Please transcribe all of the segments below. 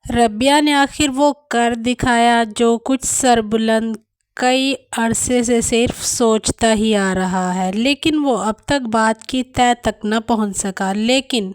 ربیہ نے آخر وہ کر دکھایا جو کچھ سربلند کئی عرصے سے صرف سوچتا ہی آ رہا ہے، لیکن وہ اب تک بات کی تہہ تک نہ پہنچ سکا۔ لیکن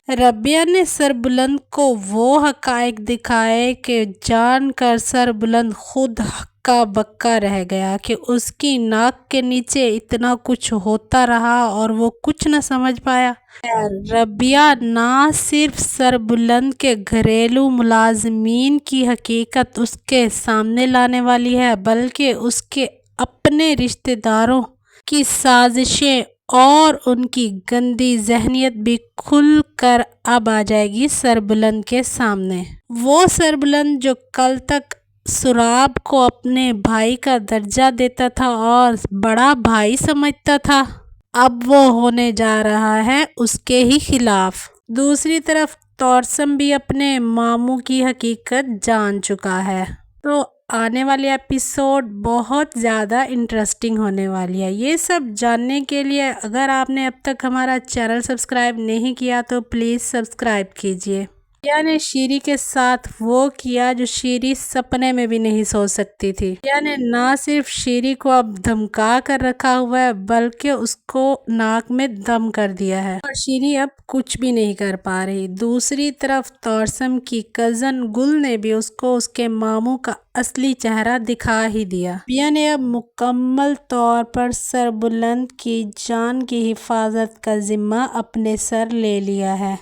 ربیہ نے سربلند کو وہ حقائق دکھائے کہ جان کر سربلند خود ہکا بکا رہ گیا کہ اس کی ناک کے نیچے اتنا کچھ ہوتا رہا اور وہ کچھ نہ سمجھ پایا۔ خیر، ربیہ نہ صرف سربلند کے گھریلو ملازمین کی حقیقت اس کے سامنے لانے والی ہے، بلکہ اس کے اپنے رشتہ داروں کی سازشیں اور ان کی گندی ذہنیت بھی کھل کر اب آ جائے گی سربلند کے سامنے۔ وہ سربلند جو کل تک سراب کو اپنے بھائی کا درجہ دیتا تھا اور بڑا بھائی سمجھتا تھا، اب وہ ہونے جا رہا ہے اس کے ہی خلاف۔ دوسری طرف توسم بھی اپنے ماموں کی حقیقت جان چکا ہے۔ تو آنے والی ایپیسوڈ بہت زیادہ انٹرسٹنگ ہونے والی ہے۔ یہ سب جاننے کے لیے اگر آپ نے اب تک ہمارا چینل سبسکرائب نہیں کیا تو پلیز سبسکرائب کیجیے۔ ربیہ نے شیری کے ساتھ وہ کیا جو شیری سپنے میں بھی نہیں سوچ سکتی تھی۔ ربیہ نے نہ صرف شیری کو اب دھمکا کر رکھا ہوا ہے بلکہ اس کو ناک میں دم کر دیا ہے اور شیری اب کچھ بھی نہیں کر پا رہی۔ دوسری طرف توسم کی کزن گل نے بھی اس کو اس کے ماموں کا اصلی چہرہ دکھا ہی دیا۔ ربیہ نے اب مکمل طور پر سربلند کی جان کی حفاظت کا ذمہ اپنے سر لے لیا ہے۔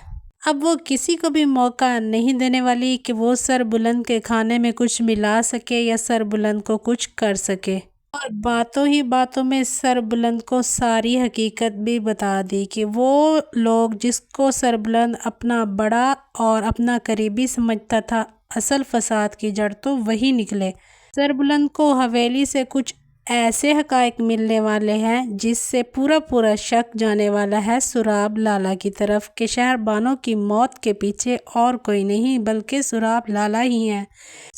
اب وہ کسی کو بھی موقع نہیں دینے والی کہ وہ سربلند کے کھانے میں کچھ ملا سکے یا سربلند کو کچھ کر سکے، اور باتوں ہی باتوں میں سربلند کو ساری حقیقت بھی بتا دی کہ وہ لوگ جس کو سربلند اپنا بڑا اور اپنا قریبی سمجھتا تھا، اصل فساد کی جڑ تو وہی نکلے۔ سربلند کو حویلی سے کچھ ایسے حقائق ملنے والے ہیں جس سے پورا شک جانے والا ہے سراب لالا کی طرف کہ شہربانوں کی موت کے پیچھے اور کوئی نہیں بلکہ سراب لالا ہی ہیں۔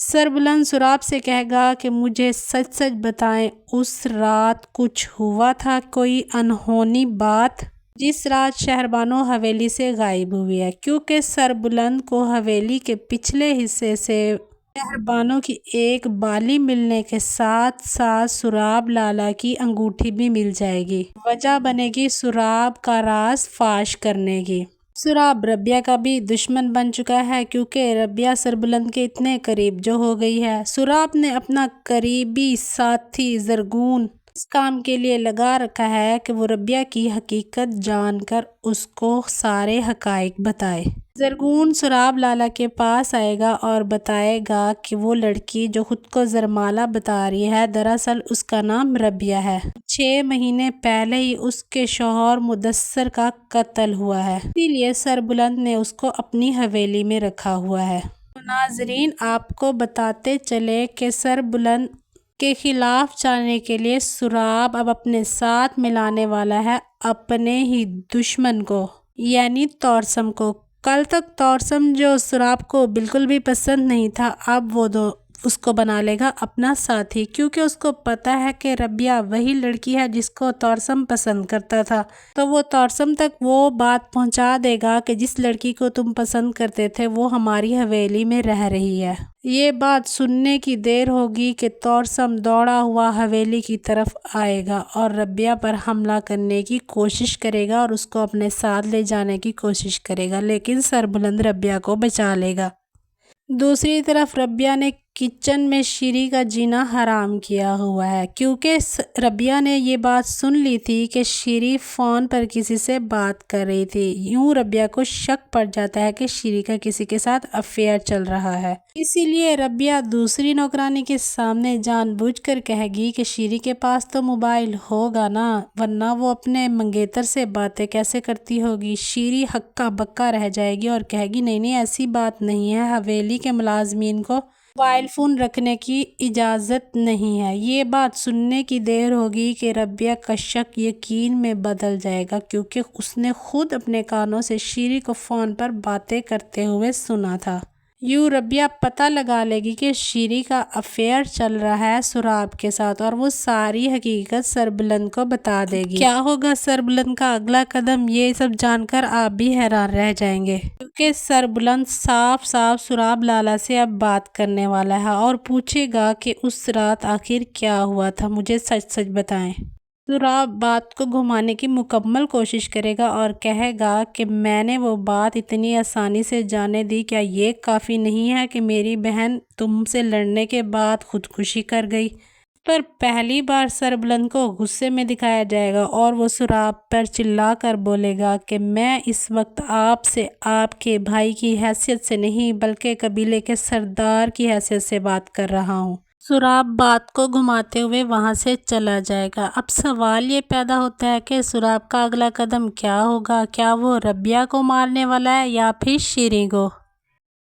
سربلند سراب سے کہے گا کہ مجھے سچ سچ بتائیں، اس رات کچھ ہوا تھا، کوئی انہونی بات جس رات شہربانو حویلی سے غائب ہوئی ہے، کیونکہ سربلند کو حویلی کے پچھلے حصے سے شہربانو کی ایک بالی ملنے کے ساتھ ساتھ سراب لالا کی انگوٹھی بھی مل جائے گی۔ وجہ بنے گی سراب کا راز فاش کرنے کی۔ سراب ربیہ کا بھی دشمن بن چکا ہے کیونکہ ربیہ سربلند کے اتنے قریب جو ہو گئی ہے۔ سراب نے اپنا قریبی ساتھی زرغون اس کام کے لیے لگا رکھا ہے کہ وہ ربیہ کی حقیقت جان کر اس کو سارے حقائق بتائے۔ زرغون سراب لالا کے پاس آئے گا اور بتائے گا کہ وہ لڑکی جو خود کو زرمالا بتا رہی ہے دراصل اس کا نام ربیہ ہے۔ 6 مہینے پہلے ہی اس کے شوہر مدثر کا قتل ہوا ہے، اسی لیے سربلند نے اس کو اپنی حویلی میں رکھا ہوا ہے۔ تو ناظرین، آپ کو بتاتے چلے کہ سربلند کے خلاف جانے کے لیے سراب اب اپنے ساتھ ملانے والا ہے اپنے ہی دشمن کو، یعنی توسم کو۔ کل تک توسم جو سراب کو بالکل بھی پسند نہیں تھا، اب وہ اس کو بنا لے گا اپنا ساتھی، کیونکہ اس کو پتا ہے کہ ربیہ وہی لڑکی ہے جس کو توسم پسند کرتا تھا۔ تو وہ توسم تک وہ بات پہنچا دے گا کہ جس لڑکی کو تم پسند کرتے تھے وہ ہماری حویلی میں رہ رہی ہے۔ یہ بات سننے کی دیر ہوگی کہ توسم دوڑا ہوا حویلی کی طرف آئے گا اور ربیہ پر حملہ کرنے کی کوشش کرے گا اور اس کو اپنے ساتھ لے جانے کی کوشش کرے گا، لیکن سربلند ربیہ کو بچا لے گا۔ دوسری طرف ربیہ نے کچن میں شیری کا جینا حرام کیا ہوا ہے کیونکہ ربیہ نے یہ بات سن لی تھی کہ شیری فون پر کسی سے بات کر رہی تھی۔ یوں ربیہ کو شک پڑ جاتا ہے کہ شیری کا کسی کے ساتھ افیئر چل رہا ہے، اسی لیے ربیہ دوسری نوکرانی کے سامنے جان بوجھ کر کہے گی کہ شیری کے پاس تو موبائل ہوگا نا، ورنہ وہ اپنے منگیتر سے باتیں کیسے کرتی ہوگی۔ شیری ہکا بکا رہ جائے گی اور کہے گی نہیں ایسی بات نہیں ہے، حویلی کے ملازمین کو موبائل فون رکھنے کی اجازت نہیں ہے۔ یہ بات سننے کی دیر ہوگی کہ ربیہ کا شک یقین میں بدل جائے گا کیونکہ اس نے خود اپنے کانوں سے شیری کو فون پر باتیں کرتے ہوئے سنا تھا۔ یوں ربیہ پتہ لگا لے گی کہ شیری کا افیئر چل رہا ہے سراب کے ساتھ اور وہ ساری حقیقت سربلند کو بتا دے گی۔ کیا ہوگا سربلند کا اگلا قدم، یہ سب جان کر آپ بھی حیران رہ جائیں گے، کیونکہ سربلند صاف صاف سراب لالا سے اب بات کرنے والا ہے اور پوچھے گا کہ اس رات آخر کیا ہوا تھا، مجھے سچ سچ بتائیں۔ سراب بات کو گھمانے کی مکمل کوشش کرے گا اور کہے گا کہ میں نے وہ بات اتنی آسانی سے جانے دی، کیا یہ کافی نہیں ہے کہ میری بہن تم سے لڑنے کے بعد خودکشی کر گئی؟ پر پہلی بار سربلند کو غصے میں دکھایا جائے گا اور وہ سراب پر چلا کر بولے گا کہ میں اس وقت آپ سے آپ کے بھائی کی حیثیت سے نہیں بلکہ قبیلے کے سردار کی حیثیت سے بات کر رہا ہوں۔ سراب بات کو گھماتے ہوئے وہاں سے چلا جائے گا۔ اب سوال یہ پیدا ہوتا ہے کہ سراب کا اگلا قدم کیا ہوگا؟ کیا وہ ربیہ کو مارنے والا ہے یا پھر شیریں کو؟